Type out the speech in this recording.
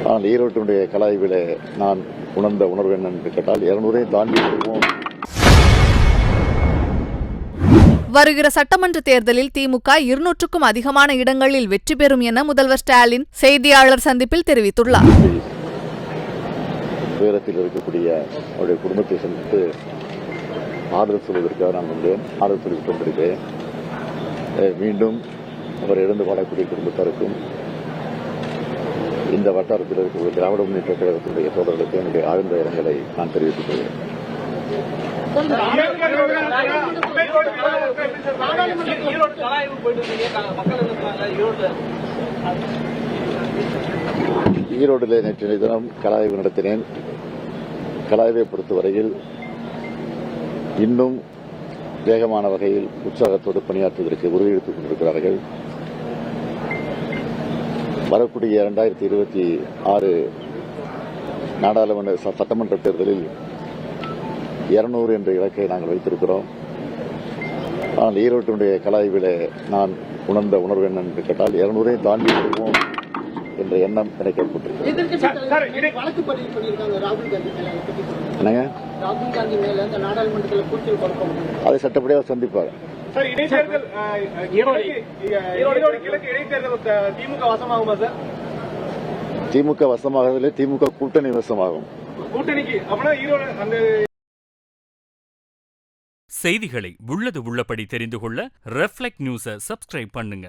ஆனால் ஈரோட்டினுடைய கலாய்வில நான் உணர்ந்த உணர்வு என்ன என்று கேட்டால் 200 தாண்டி வருவோம். வருகிற சட்டமன்ற தேர்தலில் திமுக 200க்கும் அதிகமான இடங்களில் வெற்றி பெறும் என முதல்வர் ஸ்டாலின் செய்தியாளர் சந்திப்பில் தெரிவித்துள்ளார். துயரத்தில் இருக்கக்கூடிய அவருடைய குடும்பத்தை சந்தித்து ஆறுதல் சொல்வதற்காக நான் வந்தேன். ஆறுதல் சொல்லிவிட்டு வந்திருக்கிறேன். மீண்டும் அவர் இழந்து வாழக்கூடிய குடும்பத்தாருக்கும் இந்த வட்டாரத்தில் இருக்கக்கூடிய திராவிட முன்னேற்ற கழகத்தினுடைய தோழர்களுக்கு என்னுடைய ஆழ்ந்த இரங்கலை நான் தெரிவித்துக் கொள்கிறேன். ஈரோட்டில் நேற்றைய தினம் கலாய்வு நடத்தினேன். கலாய்வை பொறுத்தவரையில் இன்னும் வேகமான வகையில் உற்சாகத்தோடு பணியாற்றுவதற்கு உறுதியெடுத்துக் கொண்டிருக்கிறார்கள். வரக்கூடிய 2026 நாடாளுமன்ற சட்டமன்ற தேர்தலில் 200 என்ற இலக்கை நாங்கள் வைத்திருக்கிறோம். ஆனால் ஈரோட்டினுடைய கலாய்வில நான் உணர்ந்த உணர்வு என்ன என்று கேட்டால் 200 தாண்டி வருவோம் என்ற எண்ணம் எனக்கு ஏற்பட்டிருக்கிறது. அதை சட்டப்படியாக சந்திப்பார். திமுக வசமாகவில்லை, திமுக கூட்டணி வசமாகும். செய்திகளை உள்ளது உள்ளபடி தெரிந்து கொள்ள ரெஃப்ளெக்ட் நியூஸை சப்ஸ்கிரைப் பண்ணுங்க.